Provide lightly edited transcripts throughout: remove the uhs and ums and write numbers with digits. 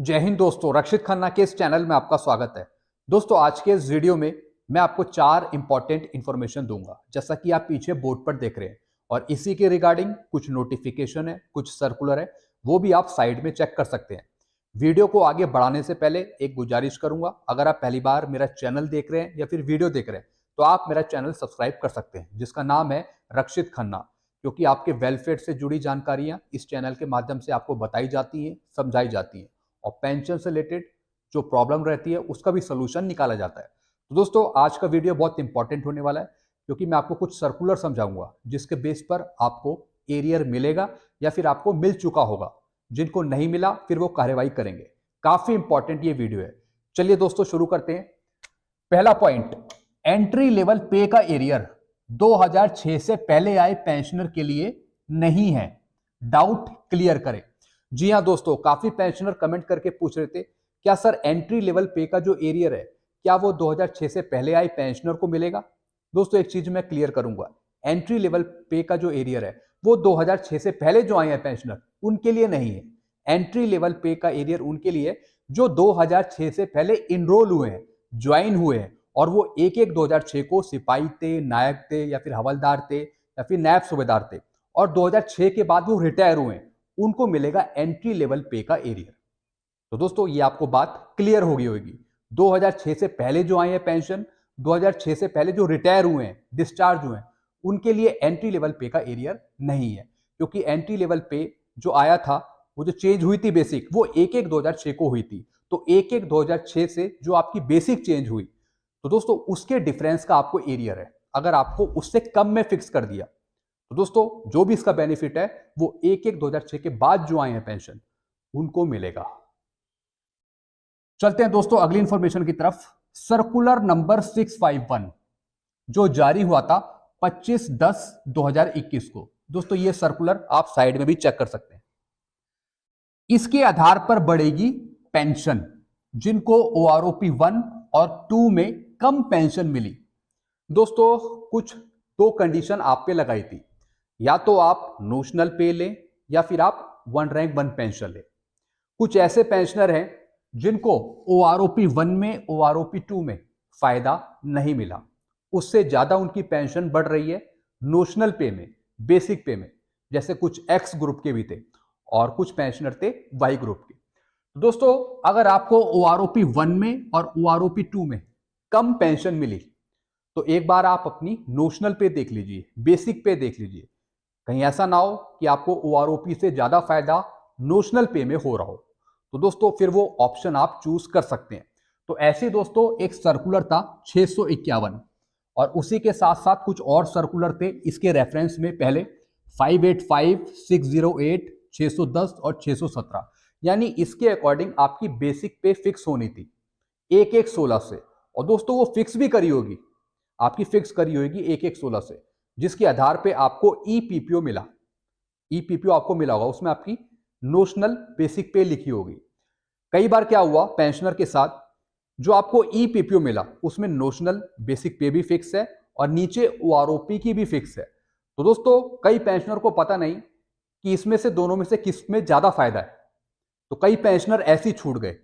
जय हिंद दोस्तों, रक्षित खन्ना के इस चैनल में आपका स्वागत है। दोस्तों, आज के इस वीडियो में मैं आपको 4 इंपॉर्टेंट इंफॉर्मेशन दूंगा, जैसा कि आप पीछे बोर्ड पर देख रहे हैं। और इसी के रिगार्डिंग कुछ नोटिफिकेशन है, कुछ सर्कुलर है, वो भी आप साइड में चेक कर सकते हैं। वीडियो को आगे बढ़ाने से पहले एक गुजारिश करूंगा, अगर आप पहली बार मेरा चैनल देख रहे हैं या फिर वीडियो देख रहे हैं तो आप मेरा चैनल सब्सक्राइब कर सकते हैं, जिसका नाम है रक्षित खन्ना। क्योंकि आपके वेलफेयर से जुड़ी जानकारियां इस चैनल के माध्यम से आपको बताई जाती हैं, समझाई जाती हैं, और पेंशन से रिलेटेड जो प्रॉब्लम रहती है उसका भी सोल्यूशन निकाला जाता है। तो दोस्तों, आज का वीडियो बहुत इंपॉर्टेंट होने वाला है, क्योंकि मैं आपको कुछ सर्कुलर समझाऊंगा जिसके बेस पर आपको एरियर मिलेगा या फिर आपको मिल चुका होगा। जिनको नहीं मिला फिर वो कार्रवाई करेंगे। काफी इंपॉर्टेंट ये वीडियो है। चलिए दोस्तों, शुरू करते हैं। पहला पॉइंट, एंट्री लेवल पे का एरियर 2006 से पहले आए पेंशनर के लिए नहीं है। डाउट क्लियर करें। जी हां दोस्तों, काफी पेंशनर कमेंट करके पूछ रहे थे, क्या सर एंट्री लेवल पे का जो एरियर है क्या वो 2006 से पहले आए पेंशनर को मिलेगा? दोस्तों, एक चीज मैं क्लियर करूंगा, एंट्री लेवल पे का जो एरियर है वो 2006 से पहले जो आए हैं पेंशनर उनके लिए नहीं है। एंट्री लेवल पे का एरियर उनके लिए जो 2006 से पहले इनरोल हुए हैं, ज्वाइन हुए हैं, और वो 1-1-2006 को सिपाही थे, नायक थे, या फिर हवलदार थे, या फिर नायब सूबेदार थे, और 2006 के बाद वो रिटायर हुए हैं, उनको मिलेगा एंट्री लेवल पे का एरियर। तो दोस्तों, ये आपको बात क्लियर होगी होगी। 2006 से पहले जो आए हैं पेंशन, 2006 से पहले जो रिटायर हुए हैं, डिस्चार्ज हुए हैं, उनके लिए एंट्री लेवल पे का एरियर नहीं है। क्योंकि एंट्री लेवल पे जो आया था, वो जो चेंज हुई थी बेसिक, वो 1-1-2006 को हुई थी। तो 1-1-2006 से जो आपकी बेसिक चेंज हुई, तो दोस्तों उसके डिफरेंस का आपको एरियर है। अगर आपको उससे कम में फिक्स कर दिया तो दोस्तों जो भी इसका बेनिफिट है वो 1-1-2006 के बाद जो आए हैं पेंशन उनको मिलेगा। चलते हैं दोस्तों अगली इंफॉर्मेशन की तरफ। सर्कुलर नंबर 651 जो जारी हुआ था 25/10/2021 को। दोस्तों, ये सर्कुलर आप साइड में भी चेक कर सकते हैं। इसके आधार पर बढ़ेगी पेंशन जिनको OROP 1 और 2 में कम पेंशन मिली। दोस्तों, कुछ 2 कंडीशन आप पे लगाई थी, या तो आप नोशनल पे लें या फिर आप 1 रैंक 1 पेंशन लें। कुछ ऐसे पेंशनर हैं जिनको OROP 1 में, OROP 2 में फायदा नहीं मिला, उससे ज्यादा उनकी पेंशन बढ़ रही है नोशनल पे में, बेसिक पे में। जैसे कुछ एक्स ग्रुप के भी थे और कुछ पेंशनर थे वाई ग्रुप के। दोस्तों, अगर आपको OROP 1 में और OROP 2 में कम पेंशन मिली तो एक बार आप अपनी नोशनल पे देख लीजिए, बेसिक पे देख लीजिए। कहीं ऐसा ना हो कि आपको OROP से ज्यादा फायदा नोशनल पे में हो रहा हो, तो दोस्तों फिर वो ऑप्शन आप चूज कर सकते हैं। तो ऐसे दोस्तों एक सर्कुलर था 651, और उसी के साथ साथ कुछ और सर्कुलर थे इसके रेफरेंस में पहले 585, 608, 610 और 617। यानी इसके अकॉर्डिंग आपकी बेसिक पे फिक्स होनी थी 1-1-16 से। और दोस्तों वो फिक्स भी करी होगी, आपकी फिक्स करी होगी 1-1-16 से, जिसके आधार पे आपको EPPO मिला। EPPO आपको मिला होगा, उसमें आपकी नोशनल बेसिक पे लिखी होगी। कई बार क्या हुआ पेंशनर के साथ, जो आपको EPPO मिला उसमें नोशनल बेसिक पे भी फिक्स है और नीचे OROP की भी फिक्स है। तो दोस्तों कई पेंशनर को पता नहीं कि इसमें से दोनों में से किस में ज्यादा फायदा है, तो कई पेंशनर ऐसे ही छूट गए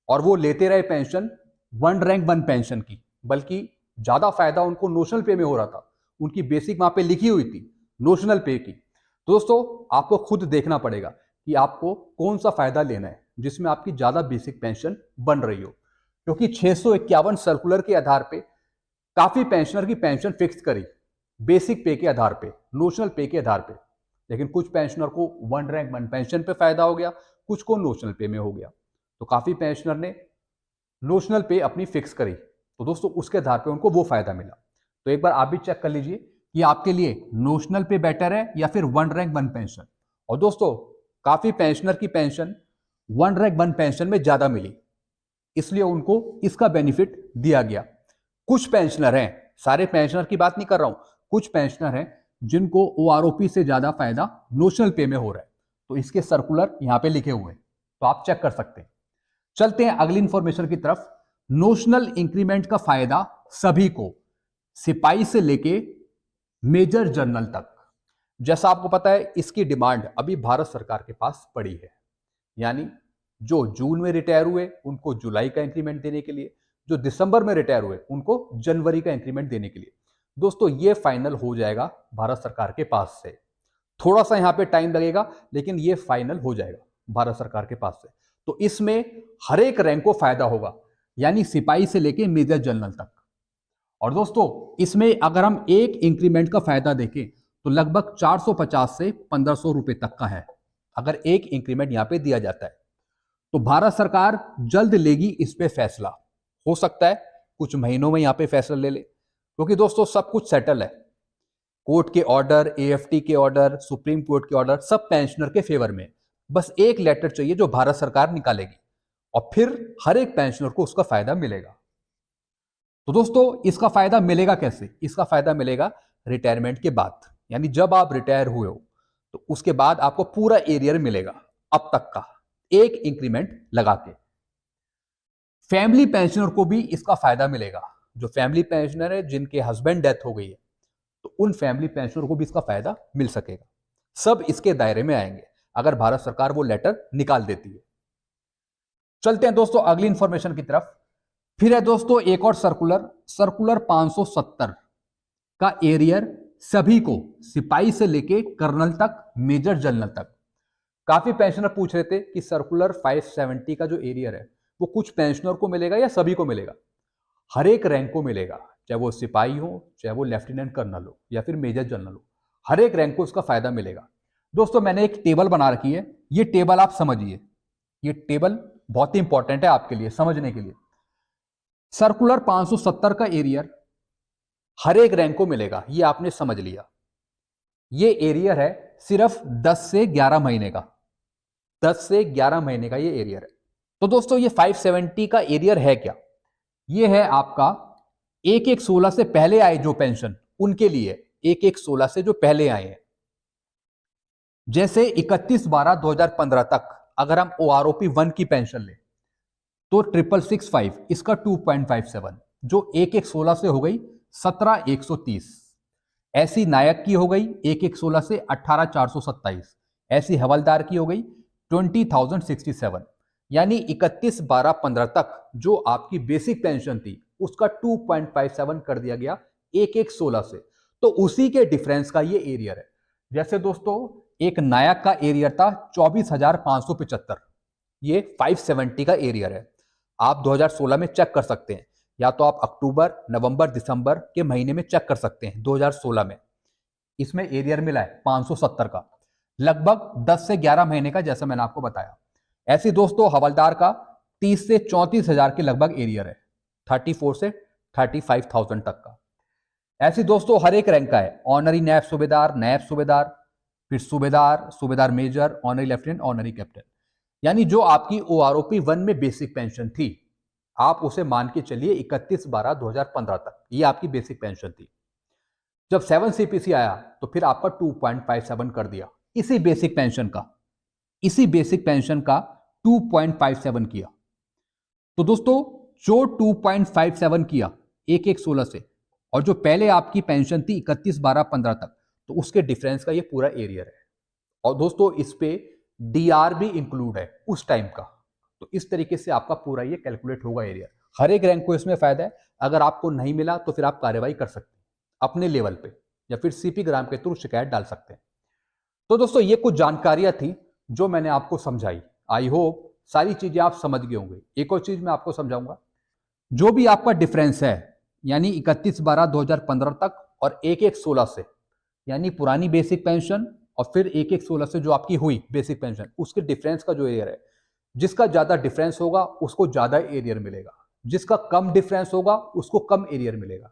और वो लेते रहे पेंशन 1 रैंक 1 पेंशन की, बल्कि ज्यादा फायदा उनको नोशनल पे में हो रहा था। उनकी बेसिक वहां पे लिखी हुई थी नोशनल पे की। तो दोस्तों आपको खुद देखना पड़ेगा कि आपको कौन सा फायदा लेना है जिसमें आपकी ज्यादा बेसिक पेंशन बन रही हो। क्योंकि 651 सर्कुलर के आधार पे काफी पेंशनर की पेंशन फिक्स करी बेसिक पे के आधार पे, नोशनल पे के आधार पे। लेकिन कुछ पेंशनर को 1 रैंक 1 पेंशन पे फायदा हो गया, कुछ को नोशनल पे में हो गया। तो काफी पेंशनर ने नोशनल पे अपनी फिक्स करी, तो दोस्तों उसके आधार पे उनको वो फायदा मिला। तो एक बार आप भी चेक कर लीजिए कि आपके लिए नोशनल पे बेटर है या फिर 1 रैंक 1 पेंशन। और दोस्तों काफी पेंशनर की पेंशन 1 रैंक 1 पेंशन में ज्यादा मिली, इसलिए उनको इसका बेनिफिट दिया गया। कुछ पेंशनर हैं, सारे पेंशनर की बात नहीं कर रहा हूं, कुछ पेंशनर हैं जिनको OROP से ज्यादा फायदा नोशनल पे में हो रहा है, तो इसके सर्कुलर यहां पे लिखे हुए हैं, तो आप चेक कर सकते हैं। चलते हैं अगली इंफॉर्मेशन की तरफ। नोशनल इंक्रीमेंट का फायदा सभी को, सिपाही से लेके मेजर जनरल तक। जैसा आपको पता है इसकी डिमांड अभी भारत सरकार के पास पड़ी है, यानी जो जून में रिटायर हुए उनको जुलाई का इंक्रीमेंट देने के लिए, जो दिसंबर में रिटायर हुए उनको जनवरी का इंक्रीमेंट देने के लिए। दोस्तों ये फाइनल हो जाएगा भारत सरकार के पास से। थोड़ा सा यहां पे टाइम लगेगा, लेकिन ये फाइनल हो जाएगा भारत सरकार के पास से। तो इसमें हर एक रैंक को फायदा होगा, यानी सिपाही से लेके मेजर जनरल तक। और दोस्तों इसमें अगर हम एक इंक्रीमेंट का फायदा देखें तो लगभग 450 से 1500 रुपए तक का है, अगर एक इंक्रीमेंट यहां पे दिया जाता है। तो भारत सरकार जल्द लेगी इस पे फैसला, हो सकता है कुछ महीनों में यहां पे फैसला ले ले, क्योंकि दोस्तों सब कुछ सेटल है। कोर्ट के ऑर्डर, एएफटी के ऑर्डर, सुप्रीम कोर्ट के ऑर्डर सब पेंशनर के फेवर में। बस एक लेटर चाहिए जो भारत सरकार निकालेगी और फिर हर एक पेंशनर को उसका फायदा मिलेगा। तो दोस्तों इसका फायदा मिलेगा कैसे? इसका फायदा मिलेगा रिटायरमेंट के बाद, यानी जब आप रिटायर हुए हो तो उसके बाद आपको पूरा एरियर मिलेगा अब तक का, एक इंक्रीमेंट लगा के। फैमिली पेंशनर को भी इसका फायदा मिलेगा। जो फैमिली पेंशनर है जिनके हस्बैंड डेथ हो गई है, तो उन फैमिली पेंशनर को भी इसका फायदा मिल सकेगा। सब इसके दायरे में आएंगे अगर भारत सरकार वो लेटर निकाल देती है। चलते हैं दोस्तों अगली इंफॉर्मेशन की तरफ। फिर है दोस्तों एक और सर्कुलर 570 का एरियर सभी को, सिपाही से लेके कर्नल तक, मेजर जनरल तक। काफी पेंशनर पूछ रहे थे कि सर्कुलर 570 का जो एरियर है वो कुछ पेंशनर को मिलेगा या सभी को मिलेगा? हर एक रैंक को मिलेगा, चाहे वो सिपाही हो, चाहे वो लेफ्टिनेंट कर्नल हो या फिर मेजर जनरल हो, हर एक रैंक को उसका फायदा मिलेगा। दोस्तों मैंने एक टेबल बना रखी है, ये टेबल आप समझिए, ये टेबल बहुत ही इंपॉर्टेंट है आपके लिए समझने के लिए। सर्कुलर 570 का एरियर हर एक रैंक को मिलेगा, ये आपने समझ लिया। ये एरियर है सिर्फ 10 से 11 महीने का, 10 से 11 महीने का ये एरियर है। तो दोस्तों ये 570 का एरियर है क्या? ये है आपका 1/1/16 से पहले आए जो पेंशन, उनके लिए 1/1/16 से जो पहले आए हैं। जैसे 31/12/2015 तक अगर हम OROP 1 की पेंशन ले तो 6665 इसका 2.57, जो 1/1/16 से हो गई 17,130। ऐसी नायक की हो गई 1/1/16 से 18,427। ऐसी हवलदार की हो गई 20,067। यानी 31/12/15 तक जो आपकी बेसिक पेंशन थी उसका 2.57 कर दिया गया 1/1/16 से। तो उसी के डिफरेंस का ये एरियर है। जैसे दोस्तों एक नायक का एरियर था 24,575, ये 570 का एरियर है। आप 2016 में चेक कर सकते हैं, या तो आप अक्टूबर, नवंबर, दिसंबर के महीने में चेक कर सकते हैं 2016 में। इसमें एरियर मिला है 570 का, लगभग 10 से 11 महीने का, जैसा मैंने आपको बताया। ऐसे दोस्तों हवलदार का 30 से 34,000 के लगभग एरियर है, 34 से 35,000 तक का। ऐसे दोस्तों हर एक रैंक का है, ऑनरी नैब सूबेदार, फिर सूबेदार major, honorary lieutenant, honorary captain. यानी जो आपकी OROP 1 में बेसिक पेंशन थी, आप उसे मान के चलिए 31/12/2015 तक, ये आपकी बेसिक पेंशन थी। जब 7 CPC आया तो फिर आपका 2.57 कर दिया, इसी बेसिक पेंशन का 2.57 किया। तो दोस्तों जो 2.57 किया 1/1/16 से, और जो पहले आपकी पेंशन थी 31/12/15 तक, तो उसके डिफरेंस का ये पूरा एरियर है। और दोस्तों इस पे DR भी इंक्लूड है उस टाइम का। तो इस तरीके से आपका पूरा ये कैलकुलेट होगा एरियर। हर एक रैंक को इसमें फायदा है। अगर आपको नहीं मिला तो फिर आप कार्रवाई कर सकते हैं अपने लेवल पे, या फिर CP ग्राम के थ्रू शिकायत डाल सकते हैं। तो दोस्तों ये कुछ जानकारियां थी जो मैंने आपको समझाई। आई होप सारी चीजें आप समझ गए होंगे। एक और चीज मैं आपको समझाऊंगा, जो भी आपका डिफरेंस है, यानी 31/12/2015 तक और 1/1/16 से, यानी पुरानी बेसिक पेंशन और फिर 1/1/16 से जो आपकी हुई बेसिक पेंशन, उसके डिफरेंस का जो एरियर है, जिसका ज्यादा डिफरेंस होगा उसको ज्यादा एरियर मिलेगा, जिसका कम डिफरेंस होगा उसको कम एरियर मिलेगा।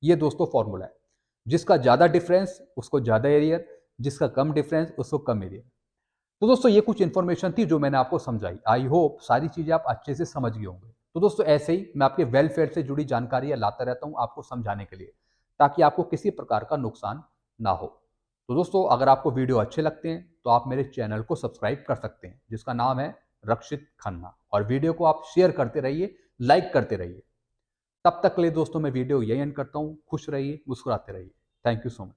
ये दोस्तों फॉर्मूला है, जिसका ज्यादा डिफरेंस उसको ज्यादा एरियर, जिसका कम डिफरेंस उसको कम एरियर। तो दोस्तों ये कुछ इंफॉर्मेशन थी जो मैंने आपको समझाई। आई होप सारी चीजें आप अच्छे से समझ गए होंगे। तो दोस्तों ऐसे ही मैं आपके वेलफेयर से जुड़ी जानकारियां लाता रहता हूं आपको समझाने के लिए, ताकि आपको किसी प्रकार का नुकसान ना हो। तो दोस्तों अगर आपको वीडियो अच्छे लगते हैं तो आप मेरे चैनल को सब्सक्राइब कर सकते हैं, जिसका नाम है रक्षित खन्ना, और वीडियो को आप शेयर करते रहिए, लाइक करते रहिए। तब तक के लिए दोस्तों मैं वीडियो यही एंड करता हूं। खुश रहिए, मुस्कुराते रहिए। Thank you so much.